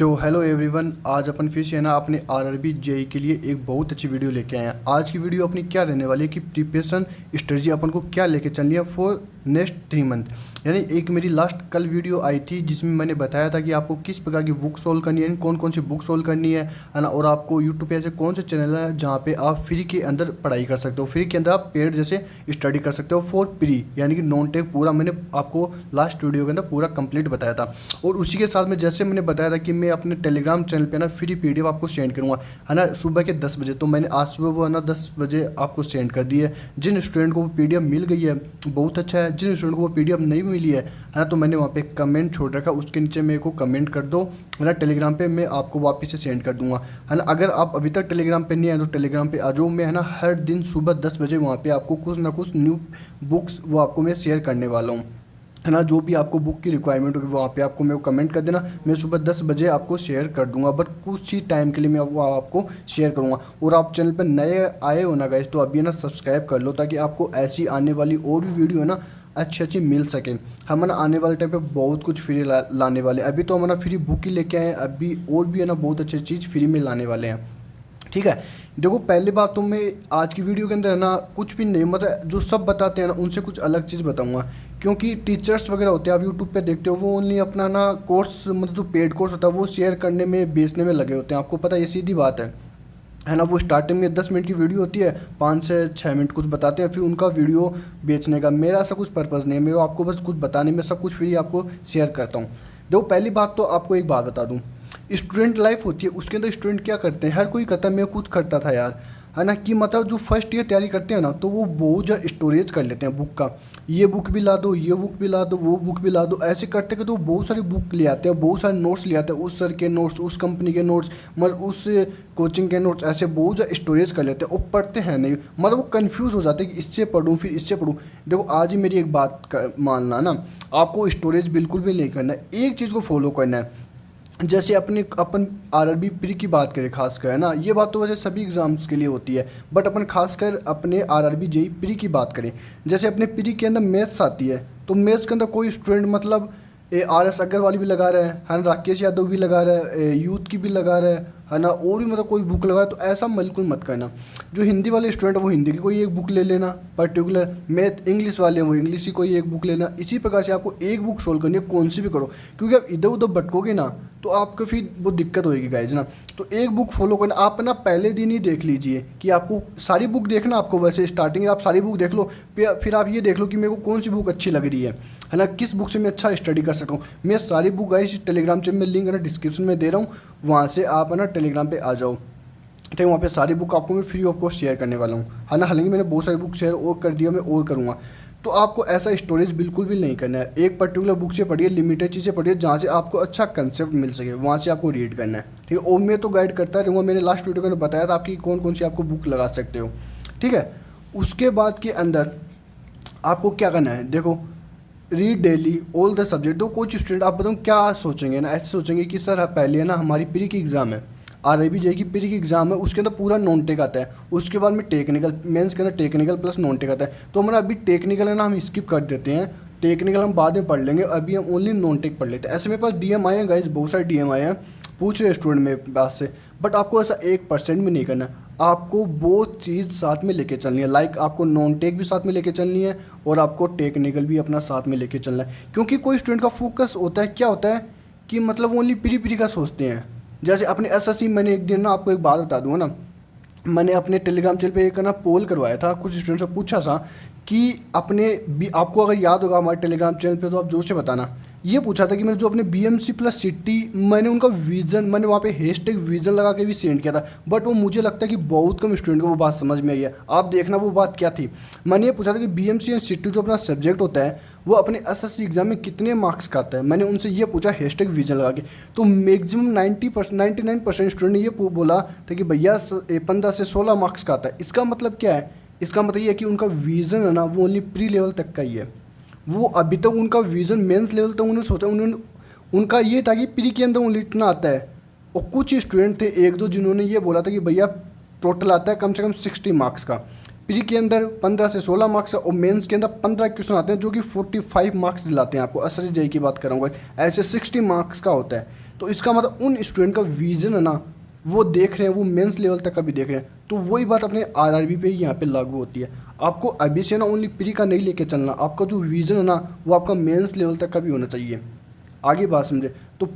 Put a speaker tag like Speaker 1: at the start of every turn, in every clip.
Speaker 1: So hello everyone, आज अपन फिर से है ना अपने आरआरबी जेई के लिए एक बहुत अच्छी वीडियो लेके आए हैं। आज की वीडियो अपनी क्या रहने वाली है कि प्रिपरेशन स्ट्रेटजी अपन को क्या लेके चलनी है फॉर नेक्स्ट 3 मंथ। यानी एक मेरी लास्ट कल वीडियो आई थी जिसमें मैंने बताया था कि आपको किस प्रकार की बुक सोल्व करनी है, कौन कौन सी बुक सोल्व करनी है ना, और आपको यूट्यूब पे ऐसे कौन से चैनल है जहाँ पे आप फ्री के अंदर पढ़ाई कर सकते हो, फ्री के अंदर आप पेड जैसे स्टडी कर सकते हो फॉर फ्री, यानी कि नॉन टेक पूरा मैंने आपको लास्ट वीडियो के अंदर पूरा कंप्लीट बताया था। और उसी के साथ में जैसे मैंने बताया था कि मैं अपने टेलीग्राम चैनल पे ना फ्री पीडीएफ आपको सेंड करूँगा, है ना, सुबह के 10 बजे। तो मैंने आज सुबह वो है ना 10 बजे आपको सेंड कर दी है। जिन स्टूडेंट को वो पीडीएफ मिल गई है बहुत अच्छा है, जिन स्टूडेंट को वो पीडीएफ नहीं मिली है ना, तो मैंने वहाँ पे कमेंट छोड़ रखा, उसके नीचे मेरे को कमेंट कर दो, है ना, टेलीग्राम पे मैं आपको वापस से सेंड कर दूँगा, है ना। अगर आप अभी तक टेलीग्राम पे नहीं आए तो टेलीग्राम पे आ जाओ। मैं है ना हर दिन सुबह 10 बजे वहाँ पे आपको कुछ ना कुछ न्यू बुक्स वो आपको मैं शेयर करने वाला हूँ, है ना। जो भी आपको बुक की रिक्वायरमेंट होगी वहाँ पे आपको मेरे को कमेंट कर देना, मैं सुबह 10 बजे आपको शेयर कर दूंगा। बट कुछ ही टाइम के लिए मैं वो आपको शेयर करूँगा। और आप चैनल पर नए आए हो ना गाइस, तो अभी ना सब्सक्राइब कर लो ताकि आपको ऐसी आने वाली और भी वीडियो है ना अच्छी अच्छी मिल सके। हम ना आने वाले टाइम पे बहुत कुछ फ्री लाने वाले हैं। अभी तो हम ना फ्री बुक ही लेके आए हैं, अभी और भी है ना बहुत अच्छी चीज़ फ्री में लाने वाले हैं, ठीक है। देखो पहली बात तो मैं आज की वीडियो के अंदर है ना कुछ भी नहीं, मतलब जो सब बताते हैं ना उनसे कुछ अलग चीज़ बताऊंगा। क्योंकि टीचर्स वगैरह होते हैं, आप यूट्यूब पे देखते हो, वो ओनली अपना ना कोर्स, मतलब जो पेड कोर्स होता है वो शेयर करने में, बेचने में लगे होते हैं। आपको पता है, ये सीधी बात है ना। वो स्टार्टिंग में 10 मिनट की वीडियो होती है, 5 से 6 मिनट कुछ बताते हैं, फिर उनका वीडियो बेचने का। मेरा ऐसा कुछ पर्पज़ नहीं है, मेरा आपको बस कुछ बताने में, सब कुछ फ्री आपको शेयर करता हूँ। देखो पहली बात तो आपको एक बात बता दूँ, स्टूडेंट लाइफ होती है उसके अंदर स्टूडेंट क्या करते हैं, हर कोई करता है, मैं कुछ करता था यार, है ना, कि मतलब जो फर्स्ट ईयर तैयारी करते हैं ना तो वो बहुत ज़्यादा स्टोरेज कर लेते हैं बुक का। ये बुक भी ला दो, ये बुक भी ला दो, वो बुक भी ला दो, ऐसे करते करते वो बहुत सारी बुक ले आते हैं, बहुत सारे नोट्स ले आते हैं, उस सर के नोट्स, उस कंपनी के नोट्स, मतलब उस कोचिंग के नोट्स, ऐसे बहुत ज़्यादा स्टोरेज कर लेते हैं और पढ़ते हैं नहीं। मतलब वो कन्फ्यूज़ हो जाते हैं कि इससे पढ़ूँ फिर इससे पढ़ूँ। देखो आज ही मेरी एक बात मानना ना, आपको स्टोरेज बिल्कुल भी नहीं करना है, एक चीज़ को फॉलो करना है। जैसे अपन आरआरबी प्री की बात करें खासकर, है ना, ये बात तो वैसे सभी एग्ज़ाम्स के लिए होती है, बट अपन खासकर अपने आरआरबी जेई प्री की बात करें। जैसे अपने प्री के अंदर मैथ्स आती है, तो मैथ्स के अंदर कोई स्टूडेंट मतलब RS अग्रवाल भी लगा रहा है ना, राकेश यादव भी लगा रहा है, यूथ की भी लगा रहा है ना, और भी मतलब कोई बुक लगा रहा है, तो ऐसा बिल्कुल मत करना। जो हिंदी वाले स्टूडेंट है वो हिंदी की कोई एक बुक ले लेना पर्टिकुलर, मैथ इंग्लिश वाले हैं वो इंग्लिश की कोई एक बुक लेना। इसी प्रकार से आपको एक बुक सोल्व करनी है, कौन सी भी करो, क्योंकि आप इधर उधर भटकोगे ना तो आपको फिर वो दिक्कत होएगी गाइज ना। तो एक बुक फॉलो करना, आप ना पहले दिन ही देख लीजिए कि आपको सारी बुक देखना, आपको वैसे स्टार्टिंग आप सारी बुक देख लो, फिर आप ये देख लो कि मेरे को कौन सी बुक अच्छी लग रही है ना, किस बुक से मैं अच्छा स्टडी कर सकता हूँ। मैं सारी बुक गाइज टेलीग्राम चैनल में लिंक है ना डिस्क्रिप्शन में दे रहा हूँ, वहाँ से आप है ना टेलीग्राम पे आ जाओ, ठीक है। वहाँ पे सारी बुक आपको मैं फ्री ऑफ कॉस्ट शेयर करने वाला हूँ, है ना। हालांकि मैंने बहुत सारी बुक शेयर और कर दिया, मैं और करूँगा। तो आपको ऐसा स्टोरेज बिल्कुल भी नहीं करना है, एक पर्टिकुलर बुक से पढ़िए, लिमिटेड चीज़ें पढ़िए जहाँ से आपको अच्छा कंसेप्ट मिल सके, वहाँ से आपको रीड करना है, ठीक है। और मैं तो गाइड करता रहूँगा, मैंने लास्ट वीडियो में बताया था आपकी कौन कौन सी आपको बुक लगा सकते हो, ठीक है। उसके बाद के अंदर आपको क्या करना है, देखो read daily all the subject. तो कुछ स्टूडेंट आप बताऊँ क्या सोचेंगे ना, ऐसे सोचेंगे कि सर पहले है ना हमारी प्री की एग्ज़ाम है, आरआरबी जेई की प्री की एग्ज़ाम है, उसके अंदर पूरा नॉन टेक आता है, उसके बाद में टेक्निकल, मेंस के अंदर टेक्निकल प्लस नॉन टेक आता है। तो हमारा अभी टेक्निकल है ना हम स्किप कर देते हैं, टेक्निकल हम बाद में पढ़ लेंगे, अभी हम ओनली नॉन टेक पढ़ लेते हैं। ऐसे मेरे पास DM आए हैं गाइज, बहुत सारे DM आए हैं, पूछ रहे स्टूडेंट मेरे पास से। बट आपको ऐसा 1% भी नहीं करना, आपको वो चीज़ साथ में लेके चलनी है। लाइक आपको नॉन टेक भी साथ में लेके चलनी है और आपको टेक्निकल भी अपना साथ में लेके चलना है। क्योंकि कोई स्टूडेंट का फोकस होता है, क्या होता है कि मतलब ओनली प्री का सोचते हैं। जैसे अपने SSC, मैंने एक दिन ना आपको एक बात बता दूंगा ना, मैंने अपने टेलीग्राम चैनल पे एक ना पोल करवाया था, कुछ स्टूडेंट से पूछा था कि अपने आपको अगर याद होगा हमारे टेलीग्राम चैनल पे तो आप जोर से बताना, ये पूछा था कि मैंने जो अपने BMC प्लस सिटी, मैंने उनका विज़न, मैंने वहाँ पे हैशटैग विज़न लगा के भी सेंड किया था, बट वो मुझे लगता है कि बहुत कम स्टूडेंट को वो बात समझ में आई है। आप देखना वो बात क्या थी। मैंने ये पूछा था कि BMC एंड सिटी जो अपना सब्जेक्ट होता है वो अपने SSC एग्जाम में कितने मार्क्स का आता है, मैंने उनसे ये पूछा हैशटैग विज़न लगा के। तो मैक्सिमम 99% स्टूडेंट ने ये बोला था कि भैया 15 से 16 मार्क्स का आता है। इसका मतलब क्या है, इसका मतलब ये है कि उनका विज़न है ना वो ओनली प्री लेवल तक का ही है। वो अभी तक उनका विज़न मेंस लेवल तक उन्होंने सोचा, उनका ये था कि प्री के अंदर उन्हें इतना आता है। और कुछ स्टूडेंट थे एक दो जिन्होंने ये बोला था कि भैया टोटल आता है कम से कम 60 मार्क्स का, प्री के अंदर 15 से 16 मार्क्स और मेंस के अंदर 15 क्वेश्चन आते हैं जो कि 45 मार्क्स दिलाते हैं आपको। SSC जेई की बात करूँगा, ऐसे 60 मार्क्स का होता है। तो इसका मतलब उन स्टूडेंट का विज़न है ना वो देख रहे हैं, वो मेंस लेवल तक का भी देख रहे हैं। तो वही बात अपने आरआरबी पे यहाँ पे लागू होती है। आपको अभी से ना ओनली प्री का नहीं लेके चलना, आपका जो विज़न है ना वो आपका मेंस लेवल तक का भी होना चाहिए। आगे बात समझे। तो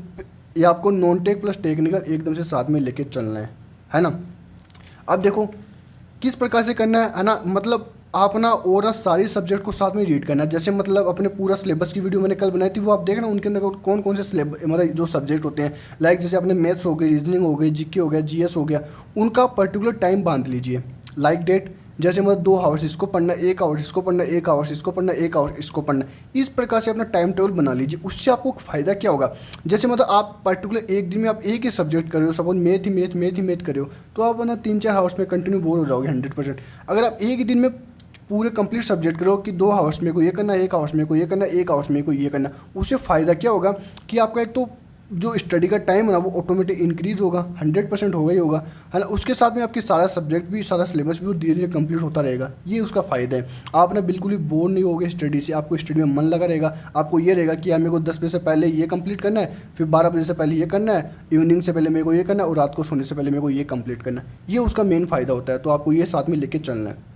Speaker 1: ये आपको नॉन टेक प्लस टेक्निकल एकदम से साथ में लेके चलना है ना। अब देखो किस प्रकार से करना है ना, मतलब आप ना और ना सारी सब्जेक्ट को साथ में रीड करना है। जैसे मतलब अपने पूरा सिलेबस की वीडियो मैंने कल बनाई थी, वो आप देखना उनके अंदर कौन कौन से सिलेबस मतलब जो सब्जेक्ट होते हैं, लाइक जैसे अपने मैथ्स हो गई, रीजनिंग हो गई, जीके हो गया, जीएस हो गया, उनका पर्टिकुलर टाइम बांध लीजिए। लाइक डेट, जैसे मतलब 2 आवर्स इसको पढ़ना, 1 आवर्स इसको पढ़ना, 1 आवर्स इसको पढ़ना, 1 आवर्स इसको पढ़ना। इस प्रकार से अपना टाइम टेबल बना लीजिए। उससे आपको फ़ायदा क्या होगा, जैसे मतलब आप पर्टिकुलर एक दिन में आप एक ही सब्जेक्ट कर रहे हो, सपोज मैथ ही कर रहे हो, तो आप ना 3-4 आवर्स में कंटिन्यू बोर हो जाओगे 100%। अगर आप एक ही दिन में पूरे कंप्लीट सब्जेक्ट करो कि 2 आवर्स में को ये करना, 1 आवर्स में को ये करना, 1 आवर्स में को ये करना, उससे फ़ायदा क्या होगा कि आपका एक तो जो स्टडी का टाइम है ना वो ऑटोमेटिक इंक्रीज होगा, 100% होगा ही होगा, है ना। उसके साथ में आपकी सारा सब्जेक्ट भी, सारा सिलेबस भी वो धीरे धीरे कंप्लीट होता रहेगा। ये उसका फ़ायदा है। आप ना बिल्कुल भी बोर नहीं होगे स्टडी से, आपको स्टडी में मन लगा रहेगा। आपको ये रहेगा कि यार मेरे को 10 बजे से पहले ये कंप्लीट करना है, फिर 12 बजे से पहले ये करना है, इवनिंग से पहले मेरे को ये करना है, और रात को सोने से पहले मेरे को ये कंप्लीट करना है। ये उसका मेन फ़ायदा होता है। तो आपको ये साथ में लेके चलना है।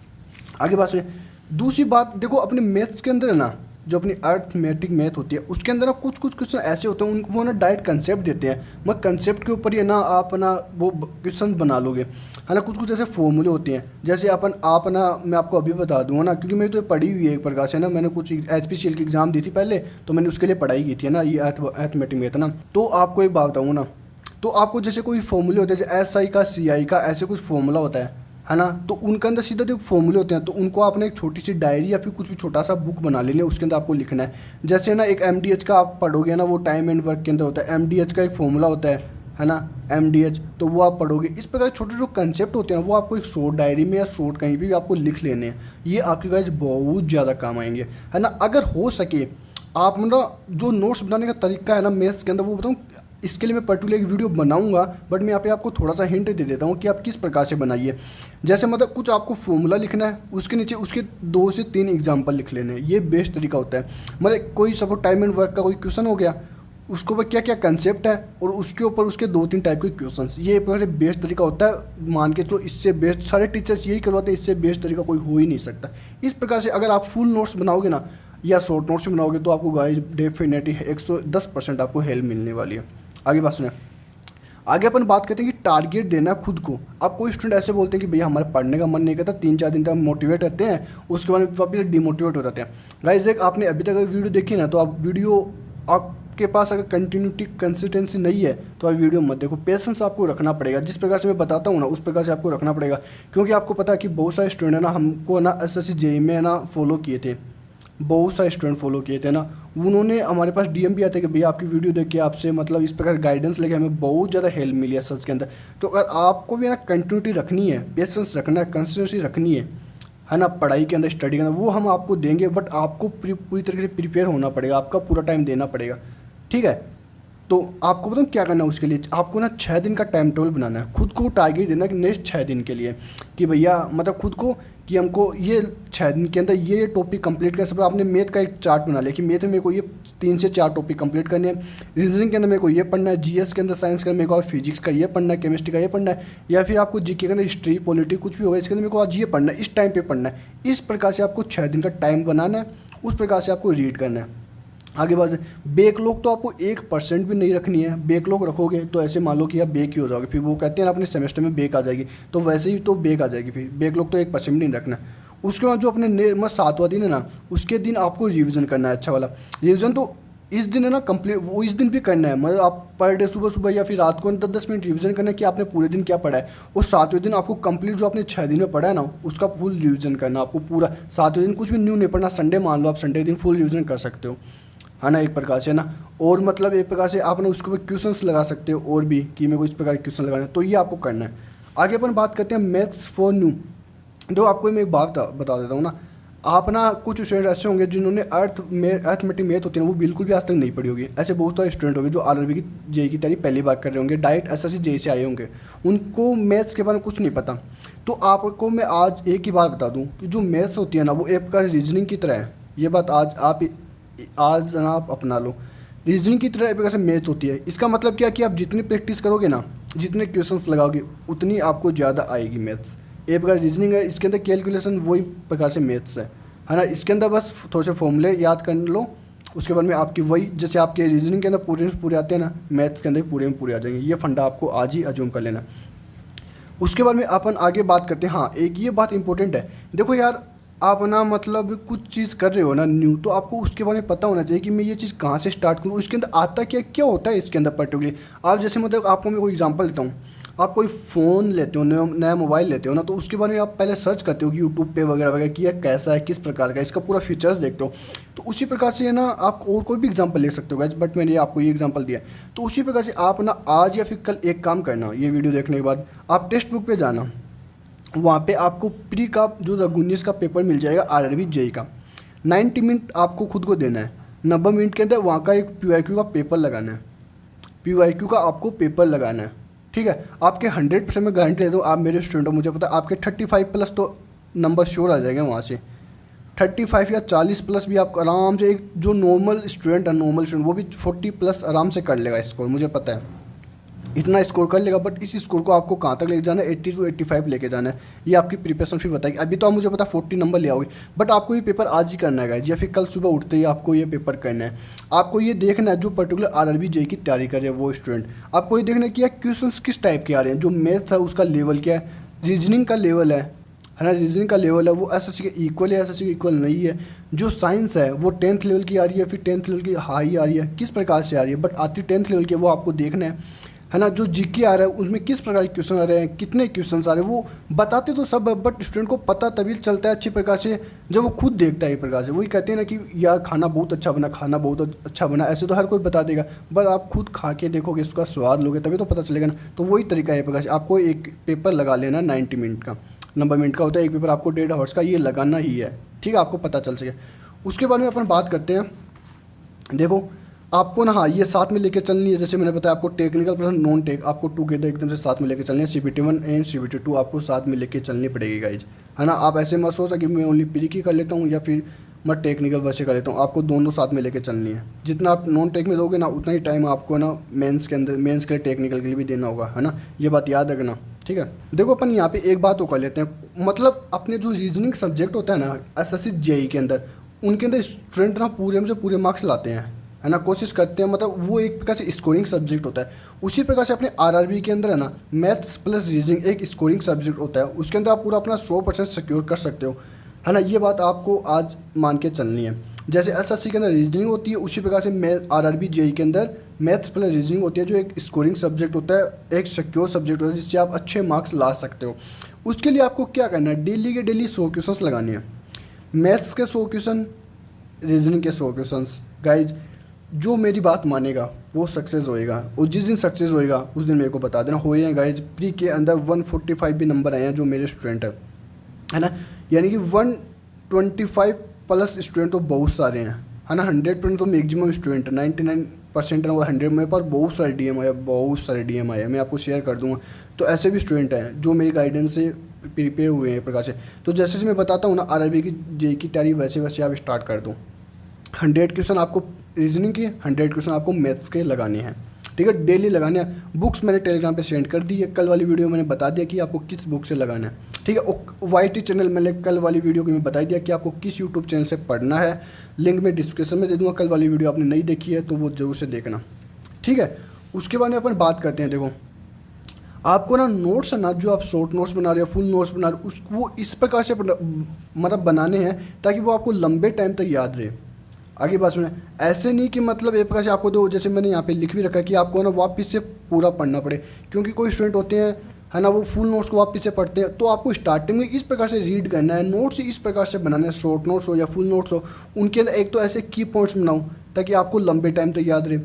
Speaker 1: आगे बात सुनिए। दूसरी बात देखो, अपने मैथ्स के अंदर है ना जो अपनी अर्थमेटिक मैथ होती है उसके अंदर ना कुछ क्वेश्चन ऐसे होते हैं, उनको वो ना डायरेक्ट कंसेप्ट देते हैं। मगर कंसेप्ट के ऊपर ही ना आप ना वो क्वेश्चन बना लोगे, है ना। कुछ ऐसे फॉर्मूले होते हैं, जैसे आप ना मैं आपको अभी बता दूंगा ना, क्योंकि मेरी तो पढ़ी हुई है एक प्रकार से ना। मैंने कुछ HPCL की एग्ज़ाम दी थी पहले, तो मैंने उसके लिए पढ़ाई की थी ना, ये अर्थमेटिक मैथ ना। तो आपको एक बात बताऊँ ना, तो आपको जैसे कोई फॉर्मूले होते हैं, जैसे SI का CI का ऐसे कुछ फॉर्मूला होता है ना। तो उनके अंदर सीधा जो फॉर्मूले होते हैं, तो उनको आपने एक छोटी सी डायरी या फिर कुछ भी छोटा सा बुक बना लेना, उसके अंदर आपको लिखना है। जैसे ना एक MDH का आप पढ़ोगे ना, वो टाइम एंड वर्क के अंदर होता है। MDH का एक फॉर्मूला होता है ना, MDH, तो वो आप पढ़ोगे। इस प्रकार छोटे जो कंसेप्ट होते हैं वो आपको एक शॉर्ट डायरी में या शॉर्ट कहीं भी आपको लिख लेने हैं। ये आपके गाइस बहुत ज़्यादा काम आएंगे, है ना। अगर हो सके आप मतलब जो नोट्स बनाने का तरीका है ना मैथ्स के अंदर, वो बताऊँ, इसके लिए मैं पर्टिकुलर एक वीडियो बनाऊंगा, बट मैं यहाँ पे आपको थोड़ा सा हिंट दे देता हूँ कि आप किस प्रकार से बनाइए। जैसे मतलब कुछ आपको फॉर्मूला लिखना है, उसके नीचे उसके 2 से 3 एग्जाम्पल लिख लेने हैं। ये बेस्ट तरीका होता है। मतलब कोई सपोज टाइम एंड वर्क का कोई क्वेश्चन हो गया, उसके ऊपर क्या क्या कंसेप्ट है, और उसके ऊपर उसके 2-3 टाइप के क्वेश्चंस। ये एक प्रकार से बेस्ट तरीका होता है। मान के चलो इससे बेस्ट सारे टीचर्स यही करवाते हैं, इससे बेस्ट तरीका कोई हो ही नहीं सकता। इस प्रकार से अगर आप फुल नोट्स बनाओगे ना या शॉर्ट नोट्स बनाओगे, तो आपको गाइस डेफिनेटली 110% आपको हेल्प मिलने वाली है। आगे बात सुने। आगे अपन बात करते हैं कि टारगेट देना खुद को। अब कोई स्टूडेंट ऐसे बोलते हैं कि भैया हमारे पढ़ने का मन नहीं करता, 3-4 दिन तक मोटिवेट रहते हैं, उसके बाद वापस डिमोटिवेट हो जाते हैं। गाइस देख, आपने अभी तक अगर वीडियो देखी ना, तो आप वीडियो आपके पास अगर कंटिन्यूटी कंसिस्टेंसी नहीं है तो आप वीडियो मत देखो। पेशेंस आपको रखना पड़ेगा। जिस प्रकार से मैं बताता हूँ ना उस प्रकार से आपको रखना पड़ेगा, क्योंकि आपको पता है कि बहुत सारे स्टूडेंट है ना हमको ना SSC JEE में ना फॉलो किए थे, बहुत सारे स्टूडेंट फॉलो किए थे ना। उन्होंने हमारे पास DM भी आते कि भैया आपकी वीडियो देख के आपसे मतलब इस प्रकार गाइडेंस लेके हमें बहुत ज़्यादा हेल्प मिली है सर्च के अंदर। तो अगर आपको भी ना कंटिन्यूटी रखनी है, पेशेंस रखना है, कंसिस्टेंसी रखनी है ना, पढ़ाई के अंदर, स्टडी के अंदर, वो हम आपको देंगे। बट आपको पूरी तरीके से प्रिपेयर होना पड़ेगा, आपका पूरा टाइम देना पड़ेगा, ठीक है। तो आपको बताऊँ क्या करना है उसके लिए। आपको ना 6 दिन का टाइम टेबल बनाना है, खुद को टारगेट देना कि नेक्स्ट 6 दिन के लिए, कि भैया मतलब खुद को कि हमको ये 6 दिन के अंदर ये टॉपिक कंप्लीट कर सकते। आपने मैथ का एक चार्ट बना लिया कि मैथ में मेरे को ये 3 से 4 टॉपिक कंप्लीट करने हैं, रीजनिंग के अंदर मेरे को ये पढ़ना है, GS के अंदर साइंस का मेरे को, और फिजिक्स का ये पढ़ना है, केमिस्ट्री का ये पढ़ना है, या फिर आपको GK के अंदर हिस्ट्री पॉलिटिक्स कुछ भी होगा इसके अंदर मेरे को आज ये पढ़ना है, इस टाइम पर पढ़ना है। इस प्रकार से आपको 6 दिन का टाइम बनाना है, उस प्रकार से आपको रीड करना है। आगे बात, बैकलॉग तो आपको 1% भी नहीं रखनी है। बैकलॉग रखोगे तो ऐसे मान लो कि आप बैक ही हो जाओगे, फिर वो कहते हैं ना अपने सेमेस्टर में बैक आ जाएगी, तो वैसे ही तो बैक आ जाएगी। फिर बैकलॉग तो 1% भी नहीं रखना। उसके बाद जो अपने मतलब 7वां दिन है ना, उसके दिन आपको रिवीजन करना है, अच्छा वाला रिवीजन। तो इस दिन है ना कंप्लीट, वो इस दिन भी करना है, मतलब आप पर डे सुबह सुबह या फिर रात को 10-10 मिनट रिवीजन करना है कि आपने पूरे दिन क्या पढ़ा है। और 7वें दिन आपको कंप्लीट जो आपने 6 दिन में पढ़ा है ना उसका फुल रिवीजन करना। आपको पूरा 7वें दिन कुछ भी न्यू नहीं पढ़ना। संडे मान लो, आप संडे दिन फुल रिवीजन कर सकते हो, है ना, एक प्रकार से ना। और मतलब एक प्रकार से आप ना उसके ऊपर क्वेश्चंस लगा सकते हो, और भी कि मेरे को इस प्रकार के क्वेश्चन लगाना है, तो ये आपको करना है। आगे अपन बात करते हैं मैथ्स फॉर न्यू। तो आपको मैं एक बात बता देता हूँ ना, आप ना कुछ स्टूडेंट ऐसे होंगे जिन्होंने अर्थमेटिक मैथ होती है ना वो बिल्कुल भी आज तक नहीं पढ़ी होगी। ऐसे बहुत सारे स्टूडेंट होंगे जो RRB की JEE की तैयारी पहली बार कर रहे होंगे, डायरेक्ट SSC JEE से आए होंगे, उनको मैथ्स के बारे में कुछ नहीं पता। तो आपको मैं आज एक ही बात बता दूँ कि जो मैथ्स होती है ना वो एक प्रकार रीजनिंग की तरह है। ये बात आज ना आप अपना लो। रीजनिंग की तरह एक प्रकार से मैथ होती है। इसका मतलब क्या कि आप जितनी प्रैक्टिस करोगे ना, जितने क्वेश्चंस लगाओगे, उतनी आपको ज़्यादा आएगी मैथ्स। एक प्रकार रीजनिंग है, इसके अंदर कैलकुलेशन वही प्रकार से मैथ्स है ना। इसके अंदर बस थोड़े से फॉर्मूले याद कर लो, उसके बाद में आपकी वही जैसे आपके रीजनिंग के अंदर पूरे पूरे आते हैं ना, मैथ्स के अंदर पूरे में पूरे आ जाएंगे। ये फंडा आपको आज ही अज्यूम कर लेना। उसके बाद में अपन आगे बात करते हैं। हाँ, एक ये बात इंपॉर्टेंट है, देखो यार, आप ना मतलब कुछ चीज़ कर रहे हो ना न्यू, तो आपको उसके बारे में पता होना चाहिए कि मैं ये चीज़ कहाँ से स्टार्ट करूँ, इसके अंदर आता क्या क्या होता है इसके अंदर पर्टिकुलरली। आप जैसे मतलब आपको मैं कोई एग्जांपल देता हूँ, आप कोई फ़ोन लेते हो, नया मोबाइल लेते हो ना, तो उसके बारे में आप पहले सर्च करते हो कि यूट्यूब पे वगैरह वगैरह कि यह कैसा है, किस प्रकार का, इसका पूरा फीचर्स देखते हो। तो उसी प्रकार से है ना, आप और कोई भी एग्जांपल ले सकते हो गाइस, बट मैंने आपको ये एग्जांपल दिया। तो उसी प्रकार से आप ना आज या फिर कल एक काम करना, ये वीडियो देखने के बाद आप टेक्स्ट बुक पर जाना, वहाँ पे आपको प्री का जो 19 का पेपर मिल जाएगा आरआरबी जेई का। 90 मिनट आपको खुद को देना है। 90 मिनट के अंदर वहाँ का एक पीवाईक्यू का पेपर लगाना है। पीवाईक्यू का आपको पेपर लगाना है, ठीक है। आपके 100% में गारंटी देता हूँ, आप मेरे स्टूडेंट हो, मुझे पता है आपके 35 प्लस तो नंबर श्योर आ जाएंगे वहाँ से। 35 या 40 प्लस भी आप आराम से, एक जो नॉर्मल स्टूडेंट है, नॉर्मल स्टूडेंट, वो भी 40 प्लस आराम से कर लेगा स्कोर, मुझे पता है इतना स्कोर कर लेगा। बट इस स्कोर को आपको कहाँ तक लेके जाना है, 80 से 85 लेके जाना है। ये आपकी प्रिपरेशन फिर बताएगी। अभी तो आप मुझे पता 40 नंबर ले आओगे, बट आपको ये पेपर आज ही करना है गाइस, या फिर कल सुबह उठते ही आपको ये पेपर करना है। आपको ये देखना है जो पर्टिकुलर आरआरबी जेई की तैयारी कर रहे हैं वो स्टूडेंट, आपको ये देखना है कि यार क्वेश्चन किस टाइप के आ रहे हैं, जो मैथ है उसका लेवल क्या है, रीजनिंग का लेवल है ना, रीजनिंग का लेवल है वो एसएससी के इक्वल है, एसएससी के इक्वल नहीं है। जो साइंस है वो 10th लेवल की आ रही है, फिर 10th लेवल की हाई आ रही है, किस प्रकार से आ रही है, बट आती 10th लेवल की वो आपको देखना है ना। जो जीके आ रहा है उसमें किस प्रकार के क्वेश्चन आ रहे हैं, कितने क्वेश्चन आ रहे हैं, वो बताते तो सब, बट स्टूडेंट को पता तभी चलता है अच्छी प्रकार से जब वो खुद देखता है। एक प्रकार से वही कहते हैं ना कि यार खाना बहुत अच्छा बना, खाना बहुत अच्छा बना, ऐसे तो हर कोई बता देगा, बट आप खुद खा के देखोगे, उसका स्वाद लोगे, तभी तो पता चलेगा ना। तो वही तरीका है एक प्रकार से। आपको एक पेपर लगा लेना 90 मिनट का, 90 मिनट का होता है एक पेपर, आपको 1.5 आवर्स का ये लगाना ही है, ठीक है, आपको पता चल सके। उसके बारे में अपन बात करते हैं। देखो आपको ना, हाँ, ये साथ में लेके चलनी है। जैसे मैंने बताया आपको टेक्निकल प्लस नॉन टेक आपको टुगेदर एकदम से साथ में लेके चलनी है। CBT 1 एंड CBT 2 आपको साथ में लेके चलनी पड़ेगी गाइज, है ना। आप ऐसे मत सोचा कि मैं ओनली प्री की कर लेता हूँ या फिर मैं टेक्निकल वैसे कर लेता हूँ, आपको दोनों साथ में लेके चलनी है। जितना आप नॉन टेक में दोगे ना, उतना ही टाइम आपको ना मेंस के अंदर, मेंस के लिए, टेक्निकल के लिए भी देना होगा, है ना। ये बात याद रखना, ठीक है। देखो अपन यहाँ पे एक बात वो कर लेते हैं, मतलब अपने जो रीजनिंग सब्जेक्ट होता है ना एसएससी जेई के अंदर, उनके अंदर स्टूडेंट ना पूरे में से पूरे मार्क्स लाते हैं, है ना, कोशिश करते हैं, मतलब वो एक प्रकार से स्कोरिंग सब्जेक्ट होता है। उसी प्रकार से अपने आरआरबी के अंदर है ना, मैथ्स प्लस रीजनिंग एक स्कोरिंग सब्जेक्ट होता है, उसके अंदर आप पूरा अपना 100% सिक्योर कर सकते हो, है ना। ये बात आपको आज मान के चलनी है। जैसे एसएससी के अंदर रीजनिंग होती है, उसी प्रकार से आरआरबी जेई के अंदर मैथ्स प्लस रीजनिंग होती है, जो एक स्कोरिंग सब्जेक्ट होता है, एक सिक्योर सब्जेक्ट होता है, जिससे आप अच्छे मार्क्स ला सकते हो। उसके लिए आपको क्या करना है, डेली के डेली 100 क्वेश्चन लगाने हैं। मैथ्स के 100 क्वेश्चन, रीजनिंग के 100 क्वेश्चन। गाइज जो मेरी बात मानेगा वो सक्सेस होएगा, और जिस दिन सक्सेस होएगा उस दिन मेरे को बता देना। हुए हैं गाइज, प्री के अंदर 145 भी नंबर आए हैं जो मेरे स्टूडेंट है ना, यानी कि 125 प्लस स्टूडेंट तो बहुत सारे हैं, है ना। 100% तो मैक्सिमम स्टूडेंट है, 99% है वो 100 में, पर बहुत सारे DM आया, बहुत सारे DM आए, मैं आपको शेयर कर दूंगा। तो ऐसे भी स्टूडेंट हैं जो मेरी गाइडेंस से प्रिपेयर हुए हैं प्रकार से। तो जैसे मैं बताता हूँ ना, आरआरबी की जेई की तैयारी वैसे वैसे आप स्टार्ट कर दो। 100 क्वेश्चन आपको रीजनिंग के, 100 क्वेश्चन आपको मैथ्स के लगाने हैं, ठीक है, डेली लगाने हैं। बुक्स मैंने टेलीग्राम पे सेंड कर दी है, कल वाली वीडियो मैंने बता दिया कि आपको किस बुक से लगाना है, ठीक है। YT चैनल मैंने कल वाली वीडियो को मैं बता दिया कि आपको किस यूट्यूब चैनल से पढ़ना है, लिंक मैं डिस्क्रिप्शन में दे दूँगा। कल वाली वीडियो आपने नहीं देखी है तो वो जरूर से देखना, ठीक है। उसके बाद में अपन बात करते हैं। देखो आपको ना नोट्स है ना, जो आप शॉर्ट नोट्स बना रहे हो, फुल नोट्स बना रहे हो, वो इस प्रकार से मतलब बनाने हैं ताकि वो आपको लंबे टाइम तक याद रहे। आगे बात सुने, ऐसे नहीं कि मतलब एक प्रकार से आपको दो, जैसे मैंने यहाँ पे लिख भी रखा है कि आपको ना वापस से पूरा पढ़ना पड़े, क्योंकि कोई स्टूडेंट होते हैं, है ना, वो फुल नोट्स को वापस से पढ़ते हैं। तो आपको स्टार्टिंग में इस प्रकार से रीड करना है, नोट्स इस प्रकार से बनाना है, शॉर्ट नोट्स हो या फुल नोट्स हो, उनके अंदर एक तो ऐसे की पॉइंट्स बनाओ ताकि आपको लंबे टाइम तक याद रहे।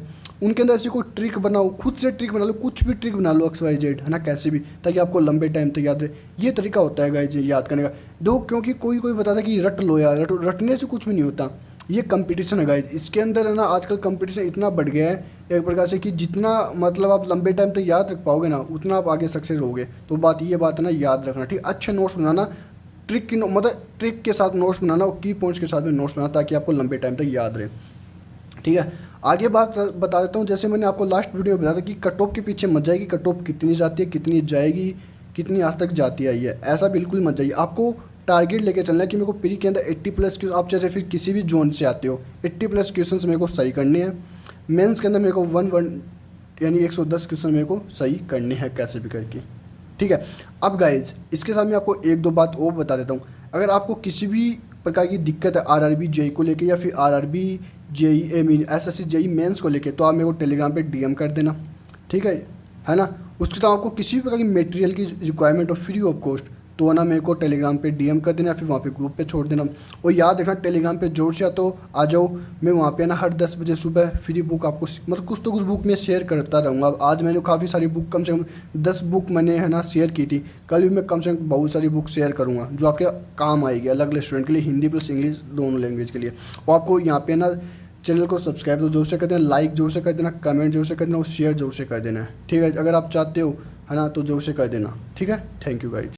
Speaker 1: उनके अंदर ऐसी कोई ट्रिक बनाओ, खुद से ट्रिक बना लो, कुछ भी ट्रिक बना लो XYZ, है ना, कैसे भी, ताकि आपको लंबे टाइम तक याद रहे। ये तरीका होता है गाइस याद करने का। दो, क्योंकि कोई कोई बताता है कि रट लो यार, रटने से कुछ भी नहीं होता। ये कंपटीशन है गाइस, इसके अंदर है ना, आजकल कंपटीशन इतना बढ़ गया है एक प्रकार से कि जितना मतलब आप लंबे टाइम तक याद रख पाओगे ना, उतना आप आगे सक्सेस होगे। तो ये बात है ना, याद रखना, ठीक। अच्छे नोट्स बनाना, ट्रिक की मतलब ट्रिक के साथ नोट्स बनाना, और की पॉइंट्स के साथ में नोट्स बनाना, ताकि आपको लंबे टाइम तक याद रहे, ठीक है। आगे बात बता देता हूँ। जैसे मैंने आपको लास्ट वीडियो में बताया था कि कट ऑफ के पीछे मत जाएगी, कट ऑफ कितनी जाती है, कितनी जाएगी, कितनी आज तक जाती आई है, ऐसा बिल्कुल मत जाइए। आपको टारगेट लेके चलना है कि मेरे को प्री के अंदर 80 प्लस क्वेश्चन, आप जैसे फिर किसी भी जोन से आते हो 80 प्लस क्वेश्चन मेरे को सही करने हैं। मेंस के अंदर मेरे को 1 यानी 110 क्वेश्चन मेरे को सही करने हैं कैसे भी करके, ठीक है। अब गाइज इसके साथ मैं आपको एक दो बात और बता देता हूँ। अगर आपको किसी भी प्रकार की दिक्कत है आरआरबी जेई को लेके या फिर RRB JE mean SSC JE mains को लेके, तो आप मेरे को टेलीग्राम पे डीएम कर देना, ठीक है ना। उसके साथ आपको किसी भी प्रकार की मटेरियल की रिक्वायरमेंट हो फ्री ऑफ कॉस्ट, तो ना मेरे को टेलीग्राम पे डीएम कर देना, फिर वहाँ पे ग्रुप पे छोड़ देना। और याद रखना टेलीग्राम पे जोर से तो आ जाओ, मैं वहाँ पे ना हर 10 बजे सुबह फ्री बुक आपको मतलब कुछ तो कुछ बुक मैं शेयर करता रहूँगा। आज मैंने काफ़ी सारी बुक, कम से कम 10 बुक मैंने है ना शेयर की थी। कल भी मैं कम से कम बहुत सारी बुक शेयर करूँगा जो आपके काम आएगी अलग अलग स्टूडेंट के लिए, हिंदी प्लस इंग्लिश दोनों लैंग्वेज के लिए। और आपको यहाँ पे ना चैनल को सब्सक्राइब तो जोर से कर देना, लाइक जोर से कर देना, कमेंट जोर से कर देना और शेयर जोर से कर देना, ठीक है। अगर आप चाहते हो है ना तो जोर से कर देना, ठीक है। Thank you guys.